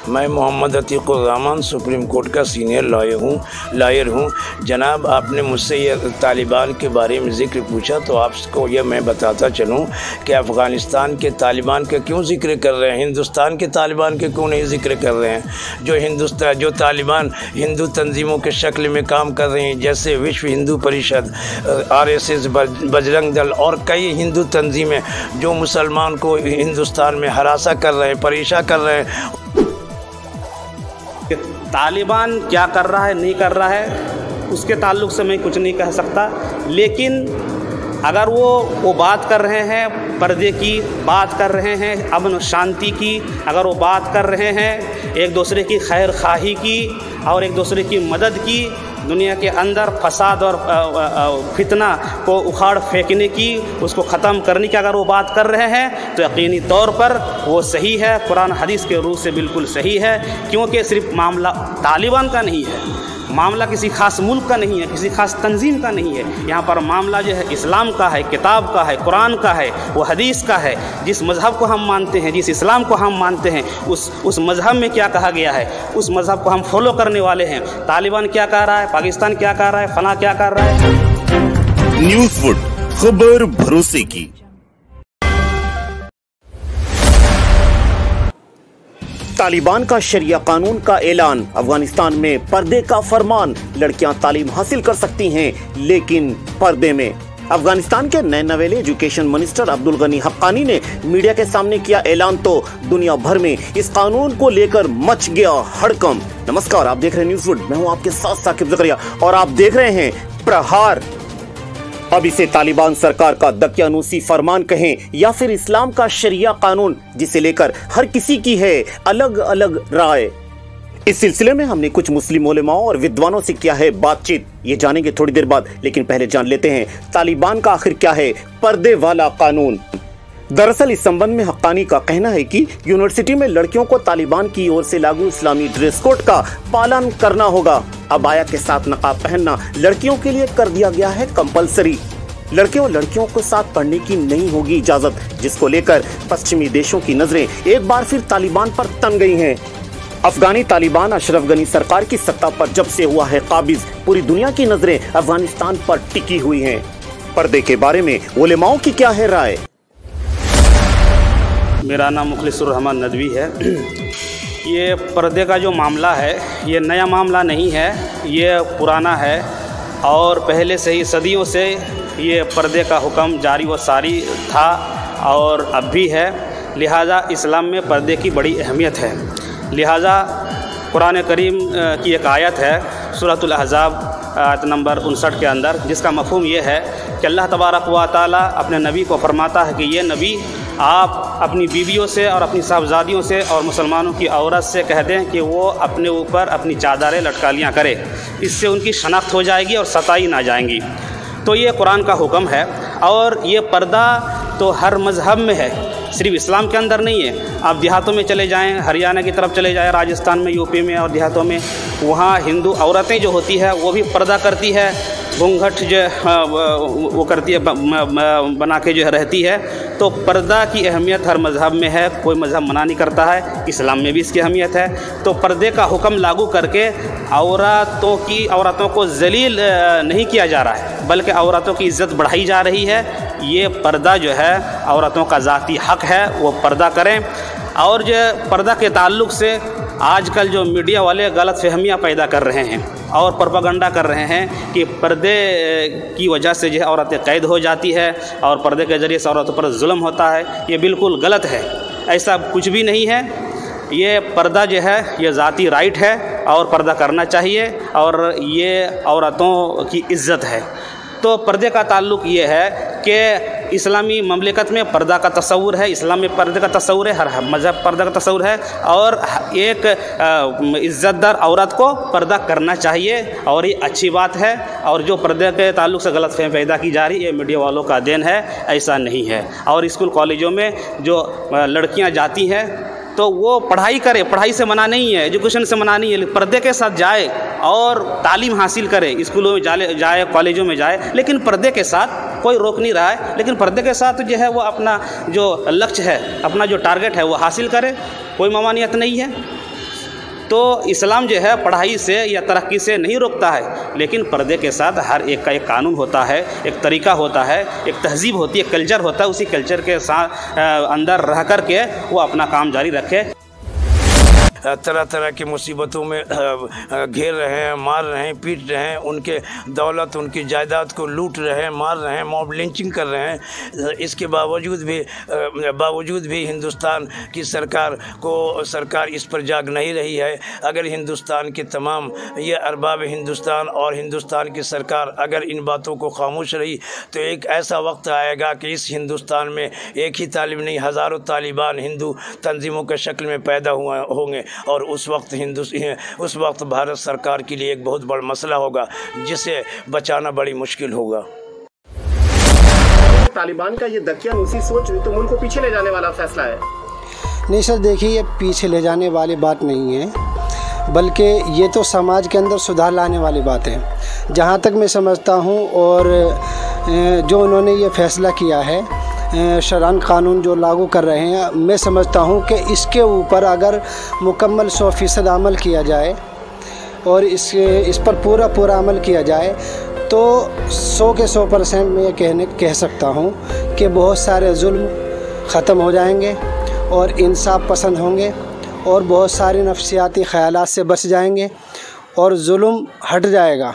मैं Mohammad अतीक़ुर्रहमान supreme court का senior lawyer हूँ। जनाब, आपने मुझसे ये तालिबान के बारे में ज़िक्र पूछा तो आपको यह मैं बताता चलूँ कि अफ़गानिस्तान के तालिबान का क्यों ज़िक्र कर रहे हैं, हिंदुस्तान के तालिबान के क्यों नहीं ज़िक्र कर रहे हैं। जो तालिबान हिंदू तंजीमों के शक्ल में काम कर रहे हैं, जैसे विश्व हिंदू परिषद, RSS, बजरंग दल और कई हिंदू तंजीमें जो मुसलमान को हिंदुस्तान में हरासा कर रहे हैं, परेशान कर रहे हैं। तालिबान क्या कर रहा है नहीं कर रहा है उसके ताल्लुक़ से मैं कुछ नहीं कह सकता, लेकिन अगर वो बात कर रहे हैं पर्दे की, बात कर रहे हैं अमन शांति की, अगर वो बात कर रहे हैं एक दूसरे की खैर खाही की और एक दूसरे की मदद की, दुनिया के अंदर फसाद और फितना को उखाड़ फेंकने की, उसको ख़त्म करने की अगर वो बात कर रहे हैं तो यकीनी तौर पर वो सही है, कुरान हदीस के रूह से बिल्कुल सही है। क्योंकि सिर्फ मामला तालिबान का नहीं है, मामला किसी ख़ास मुल्क का नहीं है, किसी ख़ास तंजीम का नहीं है। यहाँ पर मामला जो है इस्लाम का है, किताब का है, कुरान का है, वो हदीस का है। जिस मज़हब को हम मानते हैं, जिस इस्लाम को हम मानते हैं, उस मज़हब में क्या कहा गया है, उस मज़हब को हम फॉलो करने वाले हैं। तालिबान क्या कह रहा है, पाकिस्तान क्या कह रहा है, फला क्या कर रहा है। न्यूज़वुड, खबर भरोसे की। तालिबान का शरिया कानून का ऐलान, अफगानिस्तान में पर्दे का फरमान, लड़कियां तालीम हासिल कर सकती हैं लेकिन पर्दे में। अफगानिस्तान के नए नवेले एजुकेशन मिनिस्टर अब्दुल गनी हक्कानी ने मीडिया के सामने किया ऐलान तो दुनिया भर में इस कानून को लेकर मच गया हड़कंप। नमस्कार, आप देख रहे हैं न्यूज़वुड, मैं हूं आपके साथ साकिब ज़करिया और आप देख रहे हैं प्रहार। अब इसे तालिबान सरकार का दकियानूसी फरमान कहें या फिर इस्लाम का शरिया कानून, जिसे लेकर हर किसी की है अलग अलग राय। इस सिलसिले में हमने कुछ मुस्लिम उलेमाओं और विद्वानों से किया है बातचीत, ये जानेंगे थोड़ी देर बाद, लेकिन पहले जान लेते हैं तालिबान का आखिर क्या है पर्दे वाला कानून। दरअसल इस संबंध में हक्कानी का कहना है कि यूनिवर्सिटी में लड़कियों को तालिबान की ओर से लागू इस्लामी ड्रेस कोड का पालन करना होगा। अबाया के साथ नकाब पहनना लड़कियों के लिए कर दिया गया है कंपलसरी। लड़कियों को साथ पढ़ने की नहीं होगी इजाजत, जिसको लेकर पश्चिमी देशों की नजरें एक बार फिर तालिबान पर तन गई हैं। अफगानी तालिबान अशरफ गनी सरकार की सत्ता पर जब से हुआ है काबिज, पूरी दुनिया की नजरें अफगानिस्तान पर टिकी हुई हैं। पर्दे के बारे में उलेमाओं की क्या है राय? मेरा नाम मुखलिसुर रहमान नदवी है। ये पर्दे का जो मामला है ये नया मामला नहीं है, ये पुराना है और पहले से ही सदियों से ये पर्दे का हुक्म जारी व सारी था और अब भी है। लिहाजा इस्लाम में पर्दे की बड़ी अहमियत है। लिहाजा कुरान करीम की एक आयत है सूरतुल अहज़ाब आयत नंबर 59 के अंदर, जिसका मफ़हूम ये है कि अल्लाह तबारक व तआला अपने नबी को फरमाता है कि ये नबी आप अपनी बीवियों से और अपनी साहबजादियों से और मुसलमानों की औरत से कह दें कि वो अपने ऊपर अपनी चादरें लटकालियाँ करें, इससे उनकी शनाख्त हो जाएगी और सताई ना जाएंगी। तो ये कुरान का हुक्म है और ये पर्दा तो हर मज़हब में है, सिर्फ इस्लाम के अंदर नहीं है। आप देहातों में चले जाएं, हरियाणा की तरफ चले जाएं, राजस्थान में, यूपी में और देहातों में, वहाँ हिंदू औरतें जो होती है वो भी पर्दा करती है, घूंघट जो वो करती है, बना के जो है रहती है। तो पर्दा की अहमियत हर मज़हब में है, कोई मज़हब मना नहीं करता है, इस्लाम में भी इसकी अहमियत है। तो पर्दे का हुक्म लागू करके औरतों को जलील नहीं किया जा रहा है, बल्कि औरतों की इज़्ज़त बढ़ाई जा रही है। ये पर्दा जो है औरतों का ज़ाती हक़ है, वो पर्दा करें। और जो पर्दा के ताल्लुक़ से आजकल जो मीडिया वाले गलत फहमियाँ पैदा कर रहे हैं और प्रोपेगेंडा कर रहे हैं कि पर्दे की वजह से जो है औरतें कैद हो जाती है और पर्दे के ज़रिए से औरतों पर जुल्म होता है, ये बिल्कुल गलत है। ऐसा कुछ भी नहीं है। ये पर्दा जो है ये ज़ाती राइट है और पर्दा करना चाहिए और ये औरतों की इज़्ज़त है। तो पर्दे का ताल्लुक़ ये है कि इस्लामी ममलिकत में पर्दा का तस्वुर है, इस्लाम में पर्दे का तस्वुर है, हर मज़हब पर्दा का तस्वुर है और एक इज़्ज़तदार औरत को पर्दा करना चाहिए और ये अच्छी बात है। और जो पर्दे के ताल्लुक़ से गलतफ़हमी पैदा की जा रही है, ये मीडिया वालों का देन है, ऐसा नहीं है। और स्कूल कॉलेजों में जो लड़कियां जाती हैं तो वो पढ़ाई करे, पढ़ाई से मना नहीं है, एजुकेशन से मना नहीं है, पर्दे के साथ जाए और तालीम हासिल करे, स्कूलों में जाए, कॉलेजों में जाए, लेकिन पर्दे के साथ कोई रोक नहीं रहा है। लेकिन पर्दे के साथ जो है वो अपना जो लक्ष्य है, अपना जो टारगेट है वो हासिल करे, कोई ममानियत नहीं है। तो इस्लाम जो है पढ़ाई से या तरक्की से नहीं रोकता है, लेकिन पर्दे के साथ हर एक का एक कानून होता है, एक तरीका होता है, एक तहजीब होती है, कल्चर होता है। उसी कल्चर के साथ अंदर रह कर के वो अपना काम जारी रखे। तरह तरह की मुसीबतों में घेर रहे हैं, मार रहे हैं, पीट रहे हैं, उनके दौलत उनकी जायदाद को लूट रहे हैं, मार रहे हैं, मॉब लिंचिंग कर रहे हैं। इसके बावजूद भी हिंदुस्तान की सरकार इस पर जाग नहीं रही है। अगर हिंदुस्तान के तमाम ये अरबाब हिंदुस्तान और हिंदुस्तान की सरकार अगर इन बातों को खामोश रही तो एक ऐसा वक्त आएगा कि इस हिंदुस्तान में एक ही तालिब नहीं, हज़ारों तालिबान हिंदू तंजीमों के शक्ल में पैदा होंगे और उस वक्त भारत सरकार के लिए एक बहुत बड़ा मसला होगा जिसे बचाना बड़ी मुश्किल होगा। तालिबान का ये दकियानूसी सोच तो मुल्क को पीछे ले जाने वाला फैसला है। नहीं सर, देखिए ये पीछे ले जाने वाली बात नहीं है, बल्कि ये तो समाज के अंदर सुधार लाने वाली बात है। जहाँ तक मैं समझता हूँ और जो उन्होंने ये फैसला किया है, शरअन कानून जो लागू कर रहे हैं, मैं समझता हूँ कि इसके ऊपर अगर मुकम्मल 100% अमल किया जाए और इस पर पूरा अमल किया जाए तो 100 के 100% मैं ये कह सकता हूँ कि बहुत सारे जुल्म ख़त्म हो जाएंगे और इंसाफ पसंद होंगे और बहुत सारे नफ्सियाती ख़यालात से बच जाएंगे और जुल्म हट जाएगा।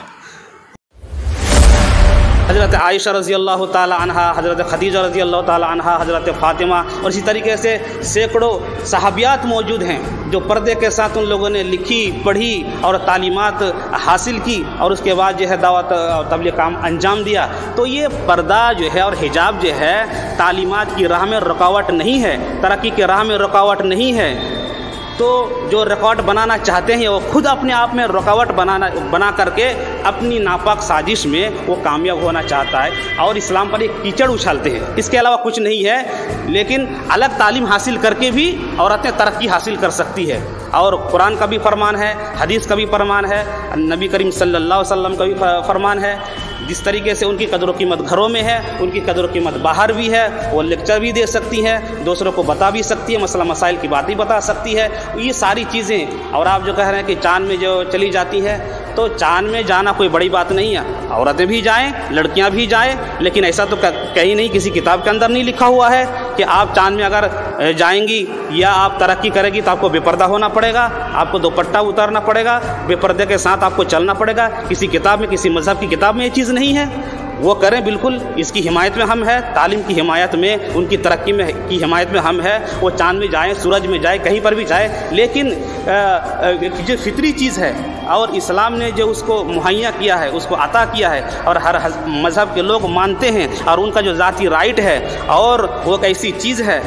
हज़रत आयशा रज़ी अल्लाह ताला अन्हा, हज़रत खदीजा रज़ी अल्लाह ताला अन्हा, हज़रत फ़ातिमा और इसी तरीके से सैकड़ों सहाबियात मौजूद हैं जो पर्दे के साथ उन लोगों ने लिखी, पढ़ी और तालीमात हासिल की और उसके बाद जो है दावत और तबलीग काम अंजाम दिया। तो ये पर्दा जो है और हिजाब जो है तालीमात की राह में रुकावट नहीं है, तरक्की की राह में रुकावट नहीं है। तो जो रुकावट बनाना चाहते हैं वो खुद अपने आप में रुकावट बना करके अपनी नापाक साजिश में वो कामयाब होना चाहता है और इस्लाम पर एक कीचड़ उछालते हैं। इसके अलावा कुछ नहीं है। लेकिन अलग तालीम हासिल करके भी औरतें तरक्की हासिल कर सकती है और कुरान का भी फरमान है, हदीस का भी फरमान है, नबी करीम सल्लल्लाहु अलैहि वसल्लम का भी फरमान है। जिस तरीके से उनकी कदर कीमत घरों में है, उनकी कदर कीमत बाहर भी है। वो लेक्चर भी दे सकती हैं, दूसरों को बता भी सकती है, मसला मसाइल की बात भी बता सकती है। ये सारी चीज़ें। और आप जो कह रहे हैं कि चाँद में जो चली जाती है, तो चाँद में जाना कोई बड़ी बात नहीं है। औरतें भी जाएं, लड़कियां भी जाएं, लेकिन ऐसा तो कहीं नहीं, किसी किताब के अंदर नहीं लिखा हुआ है कि आप चाँद में अगर जाएंगी या आप तरक्की करेगी तो आपको बेपर्दा होना पड़ेगा, आपको दुपट्टा उतारना पड़ेगा, बेपर्दे के साथ आपको चलना पड़ेगा। किसी किताब में, किसी मज़हब की किताब में ये चीज़ नहीं है। वो करें, बिल्कुल इसकी हिमायत में हम है, तालीम की हिमायत में, उनकी तरक्की में की हिमायत में हम है। वो चाँद में जाएँ, सूरज में जाए, कहीं पर भी जाए, लेकिन जो फितरी चीज़ है और इस्लाम ने जो उसको मुहैया किया है, उसको अता किया है और हर मज़हब के लोग मानते हैं और उनका जो ज़ाती राइट है और वो एक ऐसी चीज़ है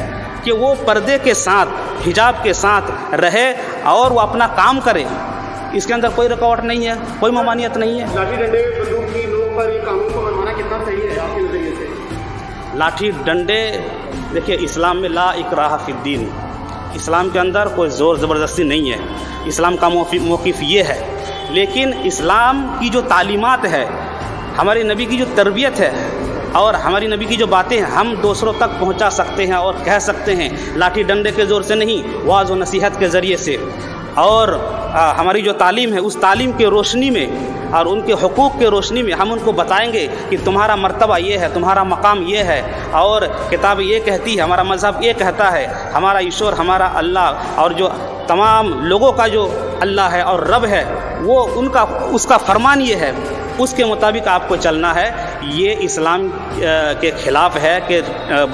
कि वो पर्दे के साथ, हिजाब के साथ रहे और वो अपना काम करे। इसके अंदर कोई रुकावट नहीं है, कोई ममानियत नहीं है। लाठी डंडे बंदूक की नोक पर ये कानून को मनवाना कितना सही है आपके नज़रिए से? लाठी डंडे, देखिए इस्लाम में ला इकराह फिद्दीन, इस्लाम के अंदर कोई ज़ोर ज़बरदस्ती नहीं है। इस्लाम का मौक़िफ़ ये है। लेकिन इस्लाम की जो तालीमात है, हमारे नबी की जो तरबियत है और हमारी नबी की जो बातें हैं, हम दूसरों तक पहुंचा सकते हैं और कह सकते हैं, लाठी डंडे के ज़ोर से नहीं, वाज़ और नसीहत के ज़रिए से। और हमारी जो तालीम है, उस तालीम के रोशनी में और उनके हुकूक़ के रोशनी में हम उनको बताएंगे कि तुम्हारा मर्तबा ये है, तुम्हारा मकाम ये है और किताब ये कहती है, हमारा मज़हब ये कहता है, हमारा ईश्वर, हमारा अल्लाह और जो तमाम लोगों का जो अल्लाह है और रब है, वो उसका फरमान ये है, उसके मुताबिक आपको चलना है। ये इस्लाम के ख़िलाफ़ है कि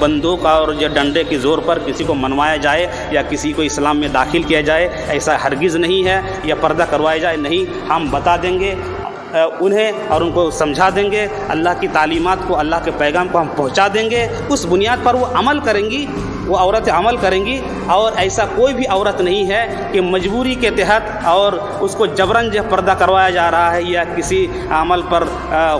बंदूक और जो डंडे की ज़ोर पर किसी को मनवाया जाए या किसी को इस्लाम में दाखिल किया जाए, ऐसा हरगिज़ नहीं है। या पर्दा करवाया जाए, नहीं, हम बता देंगे उन्हें और उनको समझा देंगे, अल्लाह की तालीमात को, अल्लाह के पैगाम को हम पहुंचा देंगे। उस बुनियाद पर वो अमल करेंगी, वो औरतें अमल करेंगी। और ऐसा कोई भी औरत नहीं है कि मजबूरी के तहत और उसको जबरन जो पर्दा करवाया जा रहा है या किसी अमल पर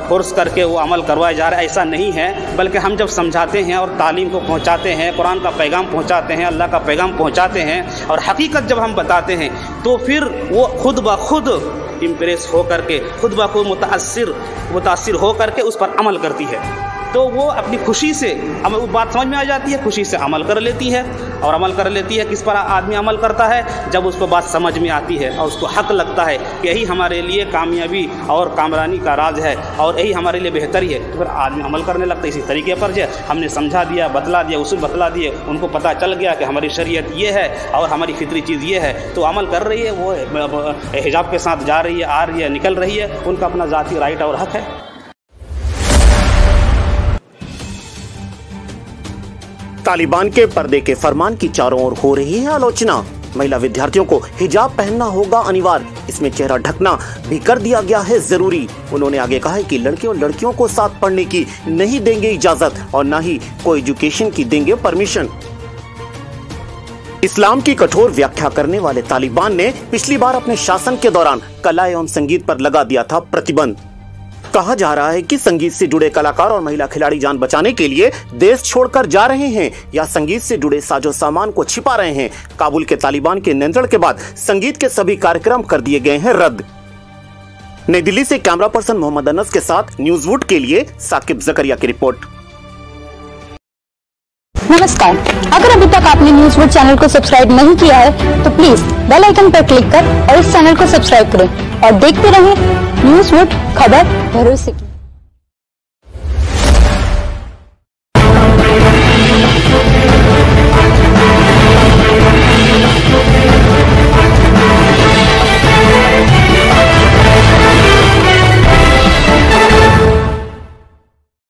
फोर्स करके वो अमल करवाया जा रहा है, ऐसा नहीं है। बल्कि हम जब समझाते हैं और तालीम को पहुँचाते हैं, कुरान का पैगाम पहुँचाते हैं, अल्लाह का पैगाम पहुँचाते हैं और हकीकत जब हम बताते हैं, तो फिर वो खुद ब खुद इम्प्रेस हो करके, खुद ब खुद मुतासिर हो करके उस पर अमल करती है। तो वो अपनी खुशी से अब वो बात समझ में आ जाती है, खुशी से अमल कर लेती है। और अमल कर लेती है, किस पर आदमी अमल करता है, जब उसको बात समझ में आती है और उसको हक लगता है कि यही हमारे लिए कामयाबी और कामरानी का राज है और यही हमारे लिए बेहतरी है, तो फिर आदमी अमल करने लगता है। इसी तरीके पर जो हमने समझा दिया, बतला दिया, उसूल बतला दिए, उनको पता चल गया कि हमारी शरीयत ये है और हमारी फितरी चीज़ ये है, तो अमल कर रही है, वो हिजाब के साथ जा रही है, आ रही है, निकल रही है, उनका अपना ज़ाती राइट और हक है। तालिबान के पर्दे के फरमान की चारों ओर हो रही है आलोचना। महिला विद्यार्थियों को हिजाब पहनना होगा अनिवार्य, इसमें चेहरा ढकना भी कर दिया गया है जरूरी। उन्होंने आगे कहा है कि लड़के और लड़कियों को साथ पढ़ने की नहीं देंगे इजाजत और न ही को एजुकेशन की देंगे परमिशन। इस्लाम की कठोर व्याख्या करने वाले तालिबान ने पिछली बार अपने शासन के दौरान कला एवं संगीत पर लगा दिया था प्रतिबंध। कहा जा रहा है कि संगीत से जुड़े कलाकार और महिला खिलाड़ी जान बचाने के लिए देश छोड़कर जा रहे हैं या संगीत से जुड़े साजो सामान को छिपा रहे हैं। काबुल के तालिबान के नियंत्रण के बाद संगीत के सभी कार्यक्रम कर दिए गए हैं रद्द। नई दिल्ली से कैमरा पर्सन मोहम्मद अनस के साथ न्यूज़वुड के लिए साकिब जकरिया की रिपोर्ट। नमस्कार, अगर अभी तक आपने न्यूज़वुड चैनल को सब्सक्राइब नहीं किया है तो प्लीज बेल आइकन पर क्लिक कर और इस चैनल को सब्सक्राइब करें और देखते रहें न्यूज़वुड, खबर भरोसे की।